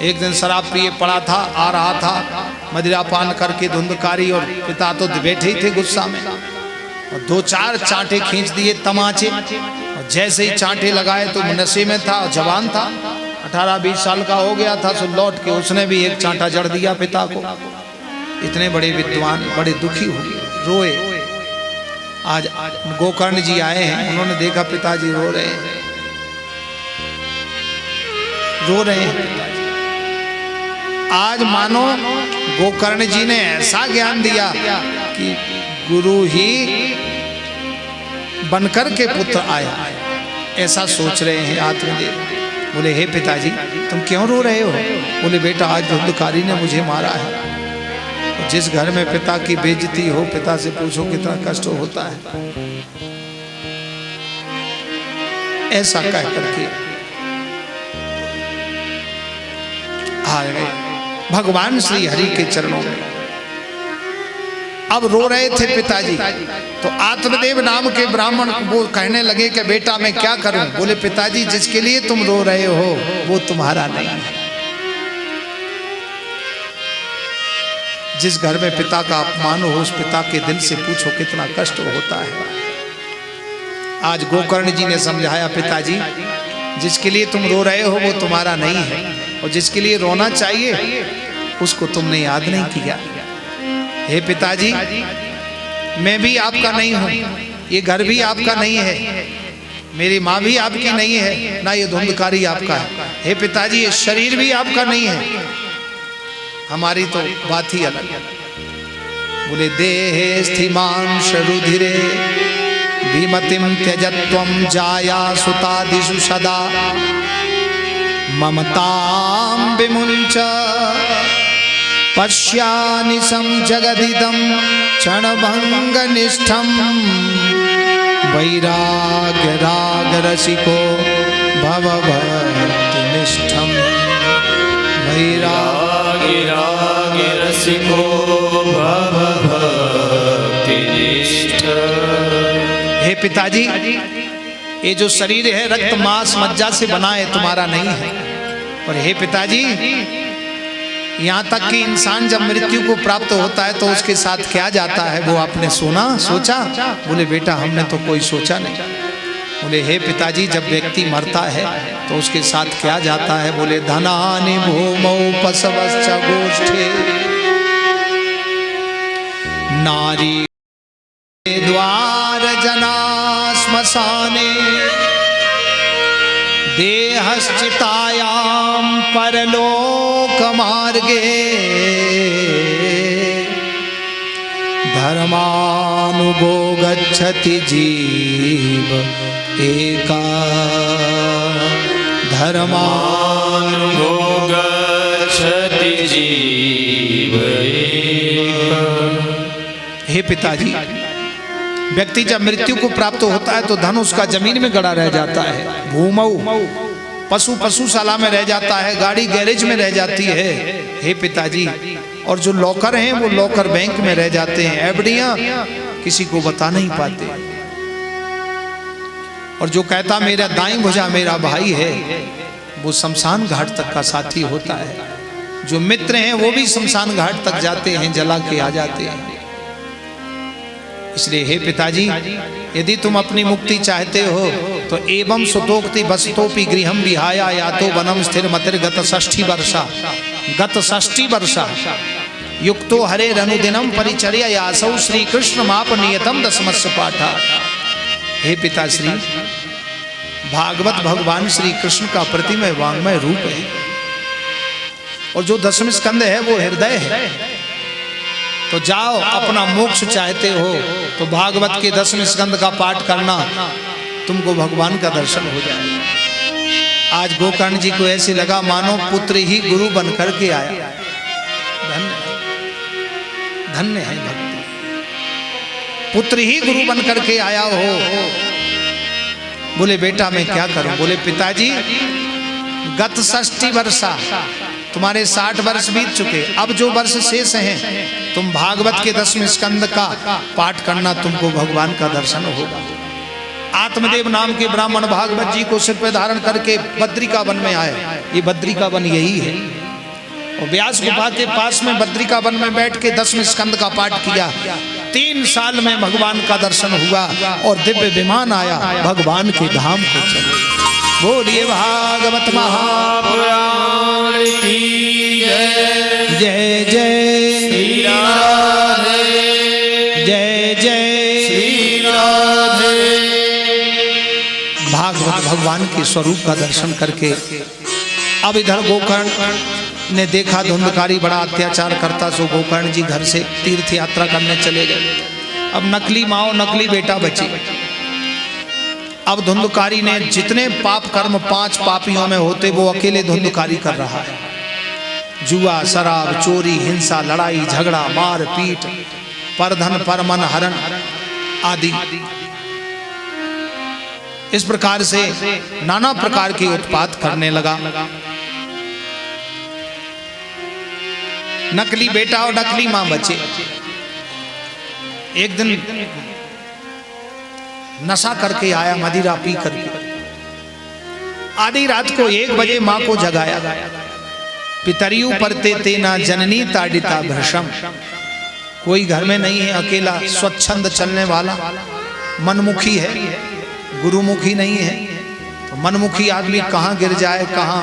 एक दिन शराब पिए पड़ा था, आ रहा था मदिरा पान करके धुंधकारी, और पिता तो बैठे ही थे गुस्सा में, और 2-4 चांटे खींच दिए तमाचे, और जैसे ही चांटे लगाए तो नशे में था, जवान था, 18-20 साल का हो गया था। सो लौट के उसने भी एक चांटा जड़ दिया पिता को। इतने बड़े विद्वान बड़े दुखी हुए, रोए। आज गोकर्ण जी आए हैं, उन्होंने देखा पिताजी रो रहे हैं, रो रहे हैं पिताजी। आज मानो गोकर्ण जी ने ऐसा ज्ञान दिया कि गुरु ही बनकर के पुत्र आया। ऐसा सोच रहे हैं आत्मदेव। बोले हे पिताजी तुम क्यों रो रहे हो? बोले बेटा आज धुंधकारी ने मुझे मारा है। जिस घर में पिता की बेइज्जती हो, पिता से पूछो कितना कष्ट होता है। ऐसा कह करके आ गए भगवान श्री हरि के चरणों में। अब रो रहे थे पिताजी, तो आत्मदेव नाम के ब्राह्मण वो कहने लगे कि बेटा मैं क्या करूं? बोले पिताजी जिसके लिए तुम रो रहे हो वो तुम्हारा नहीं है। जिस घर में पिता का अपमान हो, उस पिता के दिल से पूछो कितना कष्ट होता है। आज गोकर्ण जी ने समझाया पिताजी जिसके लिए तुम रो रहे हो वो तुम्हारा नहीं है, और जिसके लिए रोना चाहिए उसको तुमने याद नहीं किया। हे पिताजी मैं भी आपका नहीं हूं, ये घर भी आपका नहीं है, मेरी माँ भी आपकी नहीं है, ना ये धुंधकारी आपका है। हे पिताजी ये शरीर भी आपका नहीं है, हमारी तो बात ही अलग। बोले देहे स्थिमांश रुधिरे भीमतिम त्यजत्वम जाया सुतादिषु सदा ममतां विमुञ्च पश्यानि सं जगदिदं क्षणभंगनिष्ठं वैराग्य राग रसिको भवभक्तिनिष्ठं वैराग्य राग रसिको भवभक्तिनिष्ठ। हे पिताजी ये जो शरीर है रक्त मांस मज्जा से बना है, तुम्हारा नहीं है। और हे पिताजी यहाँ तक कि इंसान जब मृत्यु को प्राप्त होता है तो उसके साथ क्या जाता है वो आपने सोचा? बोले बेटा हमने तो कोई सोचा नहीं। बोले हे पिताजी जब व्यक्ति मरता है तो उसके साथ क्या जाता है? बोले धनानि भूमौ पशवश्च गोष्ठे नारी द्वार जना श्मशाने देहश्चितायां परलोक मार्गे धर्मानुगो गच्छति जीव एका धर्मानुगो गच्छति जीव एका। हे पिताजी व्यक्ति जब मृत्यु को प्राप्त होता है तो धन उसका जमीन में गड़ा रह जाता है, भूमऊ पशुशाला में रह जाता है, गाड़ी गैरेज में रह जाती है। हे पिताजी और जो लॉकर हैं वो लॉकर बैंक में रह जाते हैं, एफडियां किसी को बता नहीं पाते। और जो कहता मेरा दाईं भुजा मेरा भाई है वो शमशान घाट तक का साथी होता है। जो मित्र हैं वो भी शमशान घाट तक जाते हैं, जला के आ जाते हैं। इसलिए हे पिताजी यदि तुम अपनी मुक्ति चाहते हो तो एवं सुतोक्ति बसतोपि गृहम विहाया यातो वनम स्थिर मतिर गत षष्ठी वर्षा युक्तो हरे रनुदिनम परिचर्या यासौ श्री कृष्ण माप नियतम दशमस्य पाठा। हे पिताश्री भागवत भगवान श्री कृष्ण का प्रतिमय वांग्मय रूप है, और जो दशम स्कंद है वो हृदय है। तो जाओ अपना मोक्ष चाहते हो तो भागवत के 10वें स्कंद का पाठ करना, तुमको भगवान का दर्शन हो जाएगा। आज गोकर्ण जी को ऐसे लगा मानो पुत्र ही गुरु बनकर के आया। धन्य है भक्ति, पुत्र ही गुरु बनकर के आया हो। बोले बेटा मैं क्या करूं? बोले पिताजी गत षष्ठी वर्षा तुम्हारे 60 वर्ष बीत चुके, अब जो वर्ष शेष हैं तुम भागवत के 10वें स्कंद का पाठ करना, तुमको भगवान का दर्शन होगा। आत्मदेव नाम के ब्राह्मण भागवत जी को सिर पे धारण करके बद्रिका वन में आए। ये बद्रिका वन यही है, और व्यास गुफा के पास में बद्रिका वन में बैठ के 10वें स्कंद का पाठ किया। 3 साल में भगवान का दर्शन हुआ और दिव्य विमान आया, भगवान के धाम को चले। बोलिए भागवत महापुराण की जय। जय जय श्री राधे, जय जय श्री राधे। भागवत भगवान के स्वरूप का दर्शन करके अब इधर गोकर्ण ने देखा धुंधकारी बड़ा अत्याचार करता, सो गोकर्ण जी घर से तीर्थ यात्रा करने चले गए। अब नकली माँ नकली बेटा बची। अब धुंधकारी ने जितने पाप कर्म 5 पापियों में होते वो अकेले धुंधकारी कर रहा है। जुआ, शराब, चोरी, हिंसा, लड़ाई झगड़ा, मार पीट, परधन परमन हरण आदि। इस प्रकार से नाना प्रकार के उत्पात करने लगा। नकली बेटा और नकली मां बचे। एक दिन नशा करके आया, मदिरा पी करके। आधी रात को 1 बजे मां को जगाया। पितरियु परते तेना जननी ताडिता भृशम। कोई घर में नहीं है, अकेला स्वच्छंद चलने वाला, मनमुखी है, गुरुमुखी नहीं है। तो मनमुखी आदमी कहाँ गिर जाए, कहाँ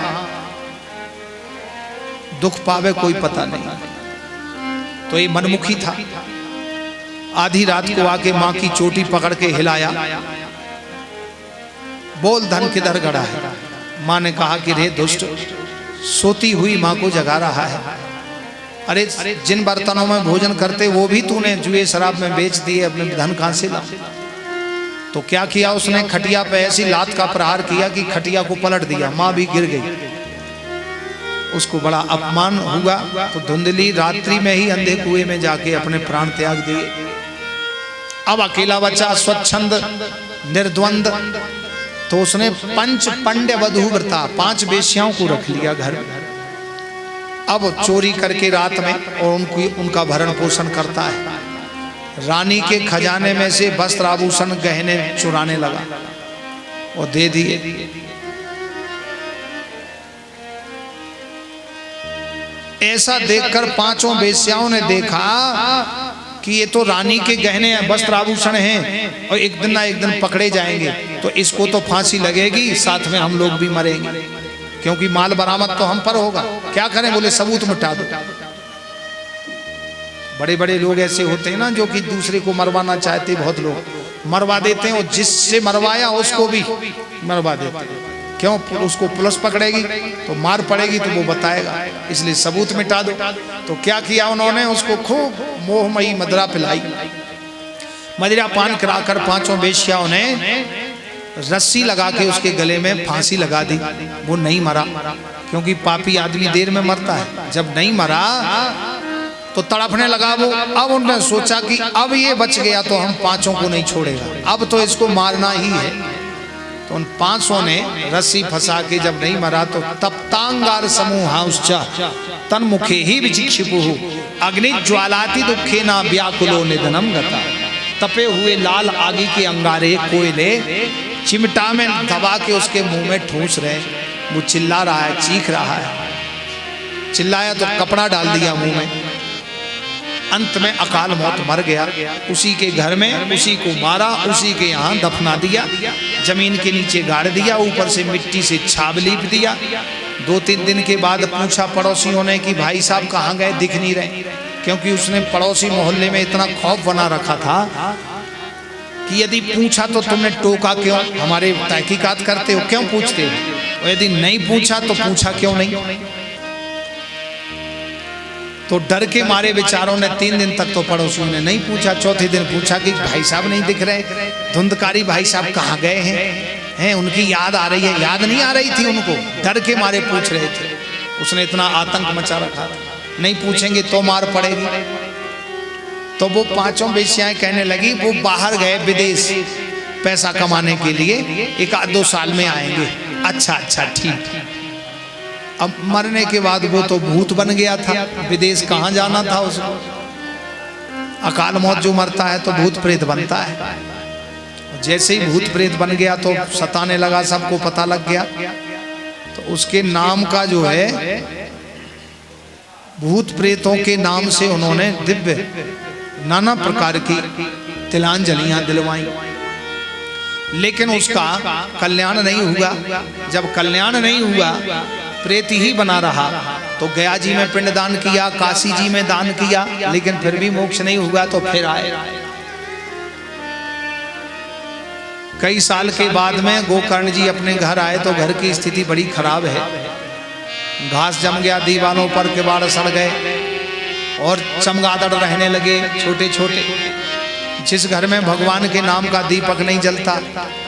दुख पावे कोई पता नहीं। तो ये मनमुखी था। आधी रात को आके माँ की चोटी पकड़ के हिलाया, बोल धन किधर गड़ा है। माँ ने कहा कि रे दुष्ट, सोती हुई माँ को जगा रहा है। अरे जिन बर्तनों में भोजन करते वो भी तूने जुए शराब में बेच दिए, अपने धन कहां से ला। तो क्या किया उसने, खटिया पे ऐसी लात का प्रहार किया कि खटिया को पलट दिया, माँ भी गिर गई। उसको बड़ा अपमान हुआ। तो धुंधली रात्रि में ही अंधे कुएं में जाके अपने प्राण त्याग दिए। अब अकेला बचा, स्वच्छंद निर्द्वंद। तो उसने 5 पंड्य वधू व्रता, 5 वेश्याओं को रख लिया घर में। अब चोरी करके रात में और उनका भरण पोषण करता है। रानी के खजाने में से वस्त्र आभूषण गहने चुराने लगा और दे दिए। ऐसा देखकर 5 वेश्याओं ने देखा कि ये तो रानी के गहने वस्त्र आभूषण हैं और एक दिन ना एक दिन पकड़े जाएंगे, तो इसको तो फांसी लगेगी, साथ में हम लोग भी मरेंगे, क्योंकि माल बरामद तो हम पर होगा। क्या करें, बोले सबूत मिटा दो। बड़े बड़े लोग ऐसे होते हैं ना जो कि दूसरे को मरवाना चाहते, बहुत लोग मरवा देते हैं और जिससे मरवाया उसको भी मरवा देते हैं। क्यों, उसको पुलिस पकड़ेगी तो मार पड़ेगी तो वो बताएगा, इसलिए सबूत मिटा दो। तो क्या किया उन्होंने, उसको खूब मोहमयी मदिरा पिलाई। मदिरा पान कराकर 5 वेश्याओं ने रस्सी लगा के उसके गले में फांसी लगा दी। वो नहीं मरा, क्योंकि पापी आदमी देर में मरता है। जब नहीं मरा तो तड़पने लगा वो। अब उन्होंने सोचा कि अब ये बच गया तो हम 5 को नहीं छोड़ेगा, अब तो इसको मारना ही है। तो उन 5 ने रस्सी फंसा के जब नहीं मरा तो तप्तांगार समूहांश्च तन्मुखे ही विचिक्षिपुः अग्नि ज्वालाति दुखे ना व्याकुलो निधनम गता। तपे हुए लाल आगी के अंगारे कोयले चिमटा में दबा के उसके मुंह में ठूस रहे। वो चिल्ला रहा है, चीख रहा है। चिल्लाया तो कपड़ा डाल दिया मुंह में। अंत में अकाल मौत मर गया। उसी के घर में उसी को मारा, उसी के यहाँ दफना दिया, जमीन के नीचे गाड़ दिया, ऊपर से मिट्टी से छाब लीप दिया। 2-3 दिन के बाद पूछा पड़ोसियों ने कि भाई साहब कहाँ गए, दिख नहीं रहे, क्योंकि उसने पड़ोसी मोहल्ले में इतना खौफ बना रखा था कि यदि पूछा तो तुमने टोका क्यों, हमारे तहकीकात करते हो, क्यों पूछते हो, और यदि नहीं पूछा तो पूछा क्यों नहीं। तो डर के मारे बेचारों ने 3 दिन तक तो पड़ोसियों ने नहीं पूछा। चौथे दिन पूछा कि भाई साहब नहीं दिख रहे, धुंधकारी भाई साहब कहाँ गए हैं, उनकी याद आ रही है। याद नहीं आ रही थी उनको, डर के मारे पूछ रहे थे। उसने इतना आतंक मचा रखा था, नहीं पूछेंगे तो मार पड़ेगी। तो वो 5 वेश्याएं कहने लगी वो बाहर गए विदेश पैसा कमाने के लिए, 1-2 साल में आएंगे। अच्छा ठीक। अब मरने के बाद वो तो भूत बन गया था, विदेश कहाँ जाना था उसको। अकाल मौत जो मरता है तो भूत प्रेत बनता है। जैसे ही भूत प्रेत बन गया तो सताने लगा, सबको पता लग गया। तो उसके नाम का जो है, भूत प्रेतों के नाम से उन्होंने दिव्य नाना प्रकार की तिलांजलियां दिलवाई, लेकिन उसका कल्याण नहीं हुआ। जब कल्याण नहीं हुआ, प्रेत ही बना रहा। तो गया जी में पिंडदान किया, काशी जी में दान किया, लेकिन फिर भी मोक्ष नहीं हुआ। तो फिर आए। कई साल के बाद में गोकर्ण जी अपने घर आए तो घर की स्थिति बड़ी खराब है। घास जम गया दीवारों पर, किवाड़ सड़ गए और चमगादड़ रहने लगे छोटे छोटे। जिस घर में भगवान के नाम का दीपक नहीं जलता,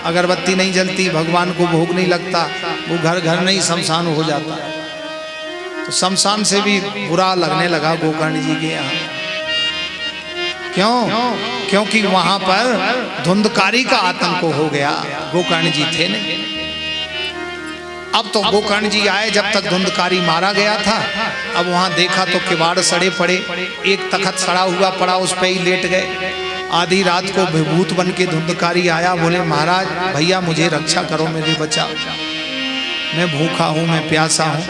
अगरबत्ती नहीं जलती, भगवान को भोग नहीं लगता, वो घर घर नहीं शमशान हो जाता। तो शमशान से भी बुरा लगने लगा गोकर्ण जी के यहाँ। क्यों? क्योंकि वहां पर धुंधकारी का आतंक हो गया। गोकर्ण जी थे नहीं। अब तो गोकर्ण जी आए जब तक धुंधकारी मारा गया था। अब वहां देखा तो किवाड़ सड़े पड़े, एक तखत सड़ा हुआ पड़ा, उस पे ही लेट गए। आधी रात को भूत बन के धुंधकारी आया, बोले महाराज भैया मुझे रक्षा करो, मेरे बचाओ, मैं भूखा हूं, मैं प्यासा हूं।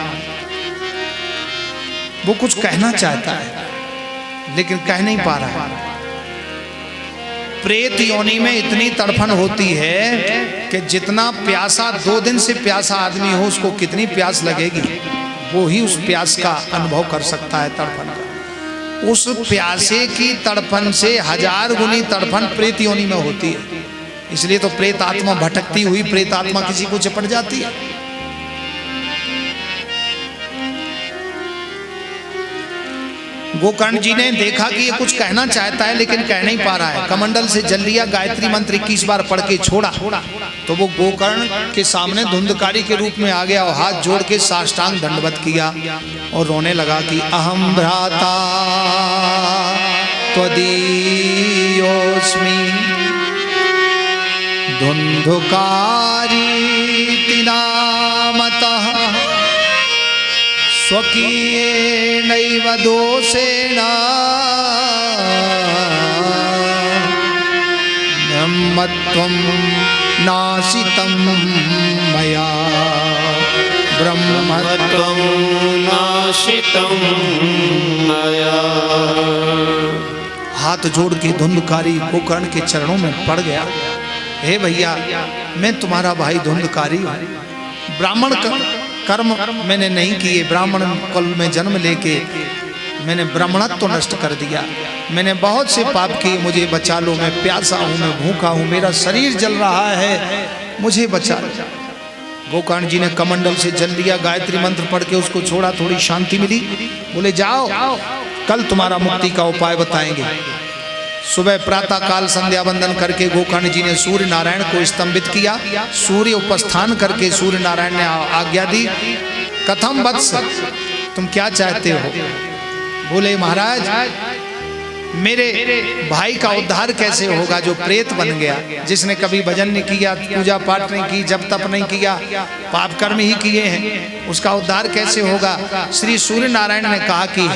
वो कुछ कहना चाहता है लेकिन कह नहीं पा रहा है। प्रेत योनि में इतनी तड़फन होती है कि जितना प्यासा 2 दिन से प्यासा आदमी हो, उसको कितनी प्यास लगेगी, वो ही उस प्यास का अनुभव कर सकता है, तड़फन का। उस प्यासे की तड़फन से 1000 गुनी तड़फन प्रेत योनि में होती है। इसलिए तो प्रेत आत्मा भटकती हुई प्रेत आत्मा किसी को चपट जाती है। गोकर्ण जी ने देखा कि ये कुछ कहना चाहता है लेकिन कह नहीं पा रहा है। कमंडल से जल लिया, गायत्री मंत्र 21 बार पढ़ के छोड़ा तो वो गोकर्ण के सामने धुंधकारी के रूप में आ गया और हाथ जोड़ के साष्टांग दंडवत किया और रोने लगा कि अहम भ्राता त्वदीयोस्मि धुंधकारी नामतः स्वकीयेनैव दोषेण ब्रह्मत्वं नाशितं मया ब्रह्मत्वं नाशितं मया। हाथ जोड़ के धुंधकारी गोकर्ण के चरणों में पड़ गया। हे भैया मैं तुम्हारा भाई धुंधकारी हूँ। ब्राह्मण कर्म मैंने नहीं किए, ब्राह्मण कुल में जन्म लेके मैंने ब्राह्मणत्व नष्ट कर दिया। मैंने बहुत से पाप किए, मुझे बचा लो, मैं प्यासा हूँ, मैं भूखा हूँ, मेरा शरीर जल रहा है, मुझे बचा लो। गोकर्ण जी ने कमंडल से जल लिया, गायत्री मंत्र पढ़ के उसको छोड़ा, थोड़ी शांति मिली। बोले जाओ कल तुम्हारा मुक्ति का उपाय बताएंगे। सुबह प्रातः काल संध्या वंदन करके गोकर्ण जी ने सूर्य नारायण को स्तंभित किया। सूर्य उपस्थान करके सूर्य नारायण ने आज्ञा दी, कथम वत्स तुम क्या चाहते हो? बोले महाराज मेरे भाई का उद्धार कैसे होगा जो प्रेत बन गया, जिसने कभी भजन नहीं किया, पूजा पाठ नहीं की, जप तप नहीं किया, पाप कर्म ही किए हैं, उसका उद्धार कैसे होगा? श्री सूर्य नारायण ने कहा कि